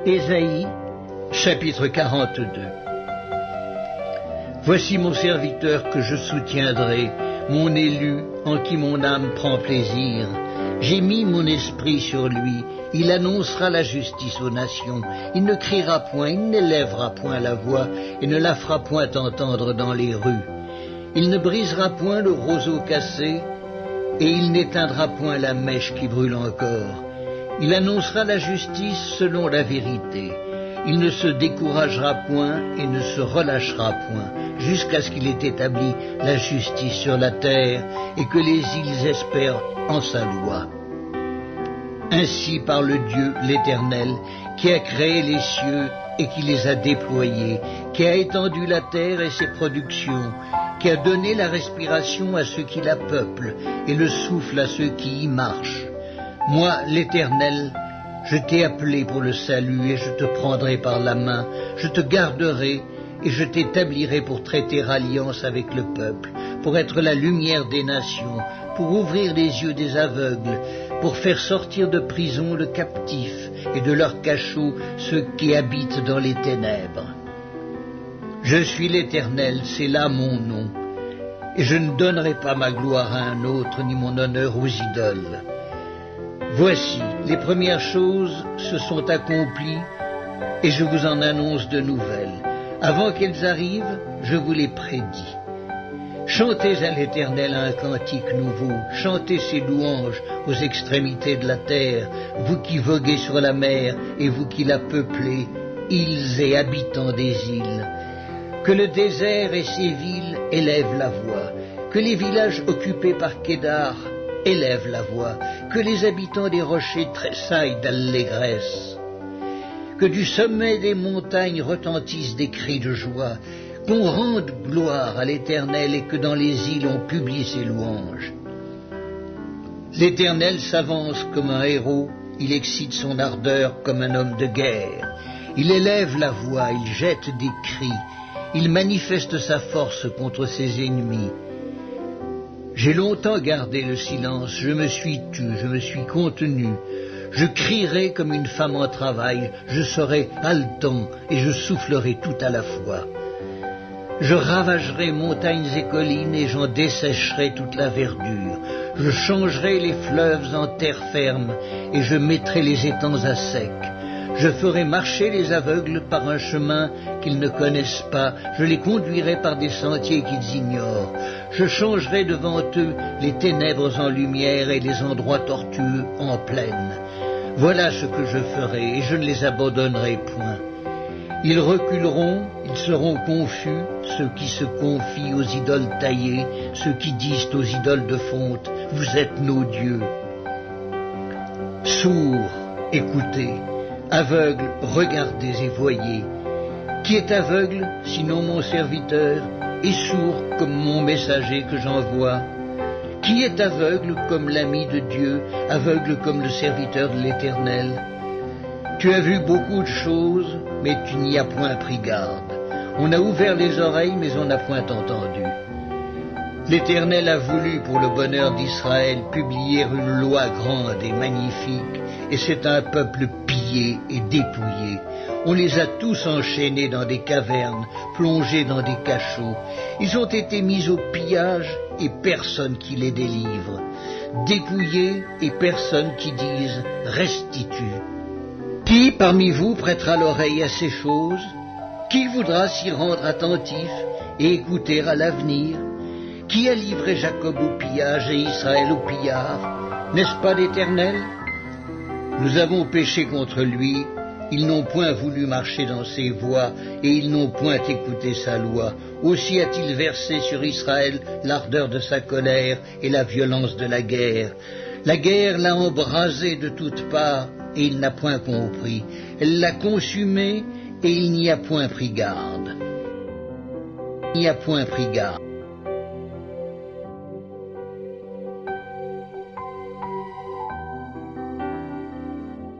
Ésaïe, chapitre 42. Voici mon serviteur que je soutiendrai, mon élu en qui mon âme prend plaisir. J'ai mis mon esprit sur lui, il annoncera la justice aux nations. Il ne criera point, il n'élèvera point la voix et ne la fera point entendre dans les rues. Il ne brisera point le roseau cassé et il n'éteindra point la mèche qui brûle encore. Il annoncera la justice selon la vérité. Il ne se découragera point et ne se relâchera point, jusqu'à ce qu'il ait établi la justice sur la terre et que les îles espèrent en sa loi. Ainsi parle Dieu l'Éternel, qui a créé les cieux et qui les a déployés, qui a étendu la terre et ses productions, qui a donné la respiration à ceux qui la peuplent et le souffle à ceux qui y marchent. Moi, l'Éternel, je t'ai appelé pour le salut et je te prendrai par la main, je te garderai et je t'établirai pour traiter alliance avec le peuple, pour être la lumière des nations, pour ouvrir les yeux des aveugles, pour faire sortir de prison le captif et de leur cachot ceux qui habitent dans les ténèbres. Je suis l'Éternel, c'est là mon nom, et je ne donnerai pas ma gloire à un autre ni mon honneur aux idoles. Voici, les premières choses se sont accomplies et je vous en annonce de nouvelles. Avant qu'elles arrivent, je vous les prédis. Chantez à l'Éternel un cantique nouveau, chantez ses louanges aux extrémités de la terre, vous qui voguez sur la mer et vous qui la peuplez, îles et habitants des îles. Que le désert et ses villes élèvent la voix, que les villages occupés par Kédar élèvent la voix, que les habitants des rochers tressaillent d'allégresse, que du sommet des montagnes retentissent des cris de joie, qu'on rende gloire à l'Éternel et que dans les îles on publie ses louanges. L'Éternel s'avance comme un héros, il excite son ardeur comme un homme de guerre. Il élève la voix, il jette des cris, il manifeste sa force contre ses ennemis. J'ai longtemps gardé le silence, je me suis tu, je me suis contenu. Je crierai comme une femme en travail, je serai haletant et je soufflerai tout à la fois. Je ravagerai montagnes et collines et j'en dessécherai toute la verdure. Je changerai les fleuves en terre ferme et je mettrai les étangs à sec. Je ferai marcher les aveugles par un chemin qu'ils ne connaissent pas. Je les conduirai par des sentiers qu'ils ignorent. Je changerai devant eux les ténèbres en lumière et les endroits tortueux en plaine. Voilà ce que je ferai et je ne les abandonnerai point. Ils reculeront, ils seront confus, ceux qui se confient aux idoles taillées, ceux qui disent aux idoles de fonte, vous êtes nos dieux. Sourds, écoutez. Aveugle, regardez et voyez. Qui est aveugle, sinon mon serviteur, et sourd comme mon messager que j'envoie? Qui est aveugle comme l'ami de Dieu, aveugle comme le serviteur de l'Éternel? Tu as vu beaucoup de choses, mais tu n'y as point pris garde. On a ouvert les oreilles, mais on n'a point entendu. L'Éternel a voulu, pour le bonheur d'Israël, publier une loi grande et magnifique, et c'est un peuple pillé et dépouillé. On les a tous enchaînés dans des cavernes, plongés dans des cachots. Ils ont été mis au pillage et personne qui les délivre. Dépouillés et personne qui dise « restitue ». Qui parmi vous prêtera l'oreille à ces choses? Qui voudra s'y rendre attentif et écouter à l'avenir? Qui a livré Jacob au pillage et Israël au pillard? N'est-ce pas l'Éternel? Nous avons péché contre lui, ils n'ont point voulu marcher dans ses voies, et ils n'ont point écouté sa loi. Aussi a-t-il versé sur Israël l'ardeur de sa colère et la violence de la guerre. La guerre l'a embrasé de toutes parts, et il n'a point compris. Elle l'a consumé, et il n'y a point pris garde. Il n'y a point pris garde.